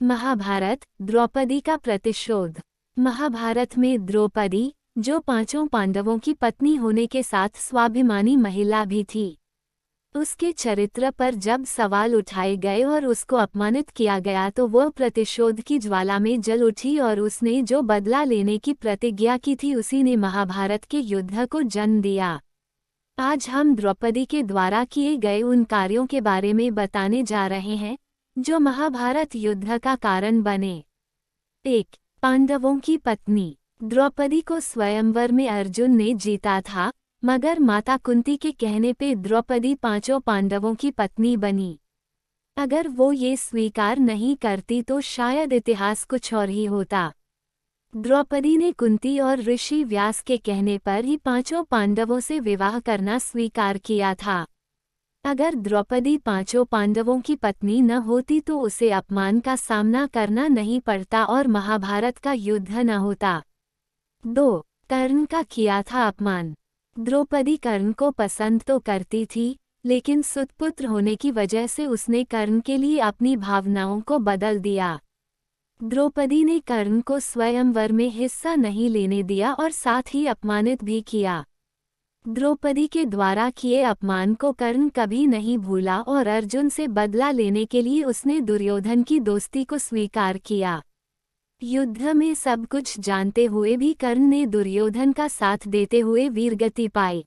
महाभारत, द्रौपदी का प्रतिशोध। महाभारत में द्रौपदी, जो पांचों पांडवों की पत्नी होने के साथ स्वाभिमानी महिला भी थी, उसके चरित्र पर जब सवाल उठाए गए और उसको अपमानित किया गया तो वह प्रतिशोध की ज्वाला में जल उठी और उसने जो बदला लेने की प्रतिज्ञा की थी उसी ने महाभारत के युद्ध को जन्म दिया। आज हम द्रौपदी के द्वारा किए गए उन कार्यों के बारे में बताने जा रहे हैं जो महाभारत युद्ध का कारण बने। 1. पांडवों की पत्नी। द्रौपदी को स्वयंवर में अर्जुन ने जीता था, मगर माता कुंती के कहने पे द्रौपदी पांचों पांडवों की पत्नी बनी। अगर वो ये स्वीकार नहीं करती तो शायद इतिहास कुछ और ही होता। द्रौपदी ने कुंती और ऋषि व्यास के कहने पर ही पांचों पांडवों से विवाह करना स्वीकार किया था। अगर द्रौपदी पांचों पांडवों की पत्नी न होती तो उसे अपमान का सामना करना नहीं पड़ता और महाभारत का युद्ध न होता। 2. कर्ण का किया था अपमान। द्रौपदी कर्ण को पसंद तो करती थी, लेकिन सुतपुत्र होने की वजह से उसने कर्ण के लिए अपनी भावनाओं को बदल दिया। द्रौपदी ने कर्ण को स्वयंवर में हिस्सा नहीं लेने दिया और साथ ही अपमानित भी किया। द्रौपदी के द्वारा किए अपमान को कर्ण कभी नहीं भूला और अर्जुन से बदला लेने के लिए उसने दुर्योधन की दोस्ती को स्वीकार किया। युद्ध में सब कुछ जानते हुए भी कर्ण ने दुर्योधन का साथ देते हुए वीरगति पाई।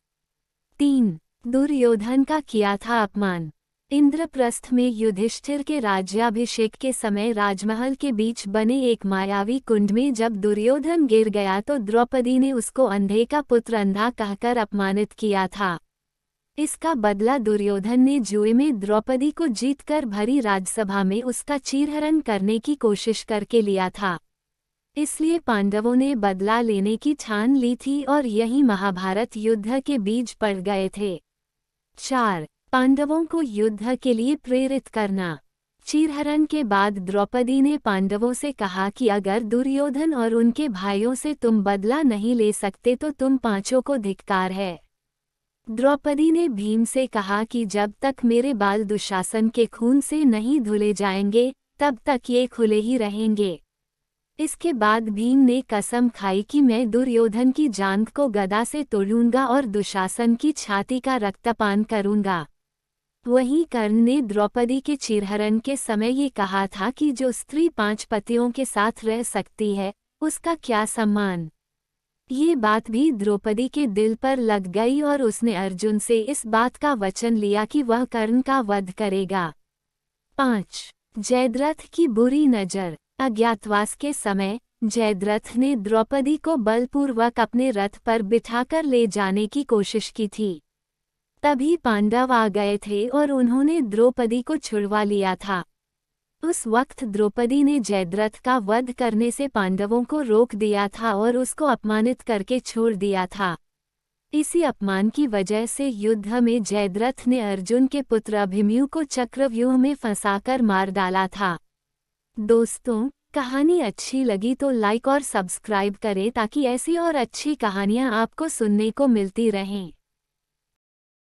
3. दुर्योधन का किया था अपमान। इंद्रप्रस्थ में युधिष्ठिर के राज्याभिषेक के समय राजमहल के बीच बने एक मायावी कुंड में जब दुर्योधन गिर गया तो द्रौपदी ने उसको अंधे का पुत्र अंधा कहकर अपमानित किया था। इसका बदला दुर्योधन ने जुए में द्रौपदी को जीतकर भरी राजसभा में उसका चीरहरण करने की कोशिश करके लिया था। इसलिए पांडवों ने बदला लेने की ठान ली थी और यही महाभारत युद्ध के बीज पड़ गए थे। 4. पांडवों को युद्ध के लिए प्रेरित करना। चीरहरण के बाद द्रौपदी ने पांडवों से कहा कि अगर दुर्योधन और उनके भाइयों से तुम बदला नहीं ले सकते तो तुम पांचों को धिक्कार है। द्रौपदी ने भीम से कहा कि जब तक मेरे बाल दुशासन के खून से नहीं धुले जाएंगे तब तक ये खुले ही रहेंगे। इसके बाद भीम ने कसम खाई कि मैं दुर्योधन की जांघ को गदा से तोड़ूंगा और दुशासन की छाती का रक्तपान करूंगा। वहीं कर्ण ने द्रौपदी के चीरहरण के समय ये कहा था कि जो स्त्री 5 पतियों के साथ रह सकती है उसका क्या सम्मान। ये बात भी द्रौपदी के दिल पर लग गई और उसने अर्जुन से इस बात का वचन लिया कि वह कर्ण का वध करेगा। 5. जयद्रथ की बुरी नज़र। अज्ञातवास के समय जयद्रथ ने द्रौपदी को बलपूर्वक अपने रथ पर बिठाकर ले जाने की कोशिश की थी। तभी पांडव आ गए थे और उन्होंने द्रौपदी को छुड़वा लिया था। उस वक्त द्रौपदी ने जयद्रथ का वध करने से पांडवों को रोक दिया था और उसको अपमानित करके छोड़ दिया था। इसी अपमान की वजह से युद्ध में जयद्रथ ने अर्जुन के पुत्र अभिमन्यु को चक्रव्यूह में फंसाकर मार डाला था। दोस्तों, कहानी अच्छी लगी तो लाइक और सब्सक्राइब करें ताकि ऐसी और अच्छी कहानियां आपको सुनने को मिलती रहें।